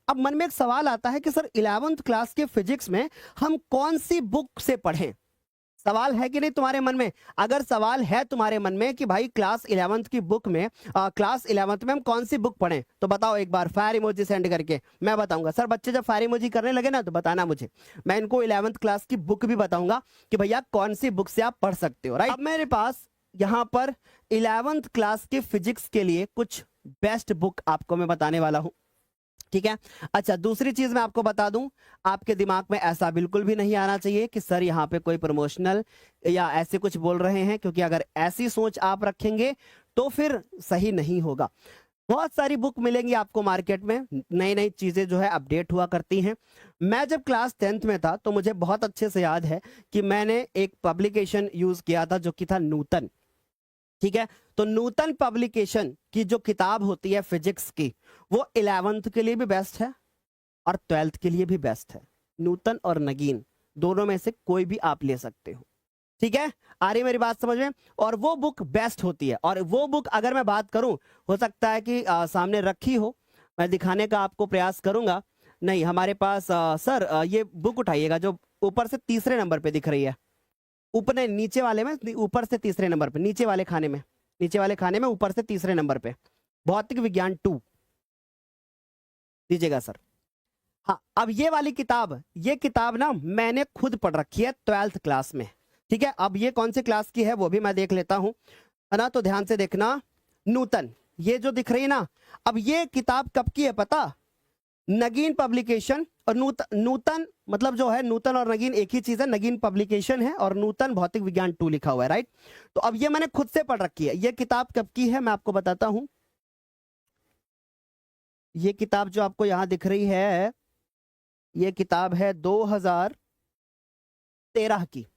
अब मन में एक सवाल आता है कि सर 11th क्लास के फिजिक्स में हम कौन सी बुक से पढ़ें? सवाल है कि नहीं तुम्हारे मन में? अगर सवाल है तुम्हारे मन में कि भाई क्लास 11th की बुक में क्लास 11th में हम कौन सी बुक पढ़ें, तो बताओ एक बार फायर इमोजी सेंड करके, मैं बताऊंगा। सर बच्चे जब फायर इमोजी करने लगे ना तो बताना मुझे, मैं इनको 11th क्लास की बुक भी बताऊंगा कि भैया कौन सी बुक से आप पढ़ सकते हो, राइट। अब मेरे पास यहाँ पर 11th क्लास के फिजिक्स के लिए कुछ बेस्ट बुक आपको मैं बताने वाला हूँ, ठीक है। अच्छा, दूसरी चीज मैं आपको बता दूं, आपके दिमाग में ऐसा बिल्कुल भी नहीं आना चाहिए कि सर यहाँ पे कोई प्रमोशनल या ऐसे कुछ बोल रहे हैं, क्योंकि अगर ऐसी सोच आप रखेंगे तो फिर सही नहीं होगा। बहुत सारी बुक मिलेंगी आपको मार्केट में, नई नई चीजें जो है अपडेट हुआ करती हैं। मैं जब क्लास 10th में था तो मुझे बहुत अच्छे से याद है कि मैंने एक पब्लिकेशन यूज किया था जो कि था नूतन, ठीक है। तो नूतन पब्लिकेशन की जो किताब होती है फिजिक्स की, वो 11th के लिए भी बेस्ट है और 12th के लिए भी बेस्ट है। नूतन और नगीन दोनों में से कोई भी आप ले सकते हो, ठीक है। आ रही मेरी बात समझ में? और वो बुक बेस्ट होती है। और वो बुक अगर मैं बात करूं, हो सकता है कि सामने रखी हो, मैं दिखाने का आपको प्रयास करूंगा। नहीं, हमारे पास सर ये बुक उठाइएगा जो ऊपर से तीसरे नंबर पे दिख रही है, ऊपर नहीं, नीचे वाले में, ऊपर से तीसरे नंबर पे, नीचे वाले खाने में, नीचे वाले खाने में ऊपर से तीसरे नंबर पे, भौतिक विज्ञान 2 दीजिएगा सर। हाँ, अब ये वाली किताब, ये किताब ना मैंने खुद पढ़ रखी है 12th क्लास में, ठीक है। अब ये कौन सी क्लास की है वो भी मैं देख लेता हूं, है ना, तो ध्यान से देखना। नूतन, ये जो दिख रही है ना, अब ये किताब कब की है पता? नगीन पब्लिकेशन और नूतन मतलब जो है, नूतन और नगीन एक ही चीज है। नगीन पब्लिकेशन है और नूतन भौतिक विज्ञान 2 लिखा हुआ है, राइट। तो अब ये मैंने खुद से पढ़ रखी है। ये किताब कब की है मैं आपको बताता हूं। ये किताब जो आपको यहां दिख रही है, ये किताब है 2013 की,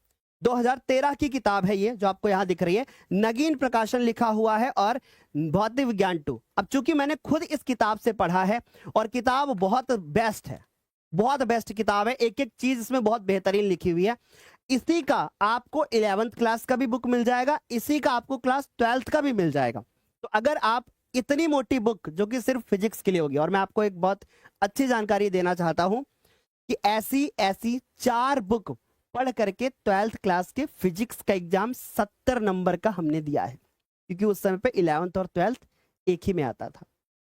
2013 की किताब है ये जो आपको यहां दिख रही है। नगीन प्रकाशन लिखा हुआ है और भौतिक विज्ञान 2। अब चूंकि मैंने खुद इस किताब से पढ़ा है और किताब बहुत बेस्ट है, बहुत बेस्ट किताब है, एक एक चीज इसमें बहुत बेहतरीन लिखी हुई है। इसी का आपको 11th क्लास का भी बुक मिल जाएगा, इसी का आपको क्लास 12th का भी मिल जाएगा। तो अगर आप इतनी मोटी बुक जो कि सिर्फ फिजिक्स के लिए होगी, और मैं आपको एक बहुत अच्छी जानकारी देना चाहता हूं कि ऐसी ऐसी 4 बुक पढ़ करके 12th क्लास के फिजिक्स का एग्जाम 70 नंबर का हमने दिया है, क्योंकि उस समय पे 11th और 12th एक ही में आता था,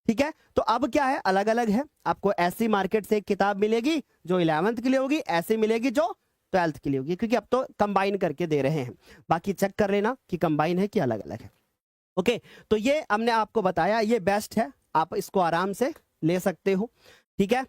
ठीक है। तो अब क्या है, अलग अलग है। आपको ऐसी मार्केट से एक किताब मिलेगी जो 11th के लिए होगी, ऐसी मिलेगी जो 12th के लिए होगी, क्योंकि अब तो कंबाइन करके दे रहे हैं। बाकी चेक कर लेना कि कंबाइन है कि अलग अलग है, ओके। तो ये हमने आपको बताया, ये बेस्ट है, आप इसको आराम से ले सकते हो, ठीक है।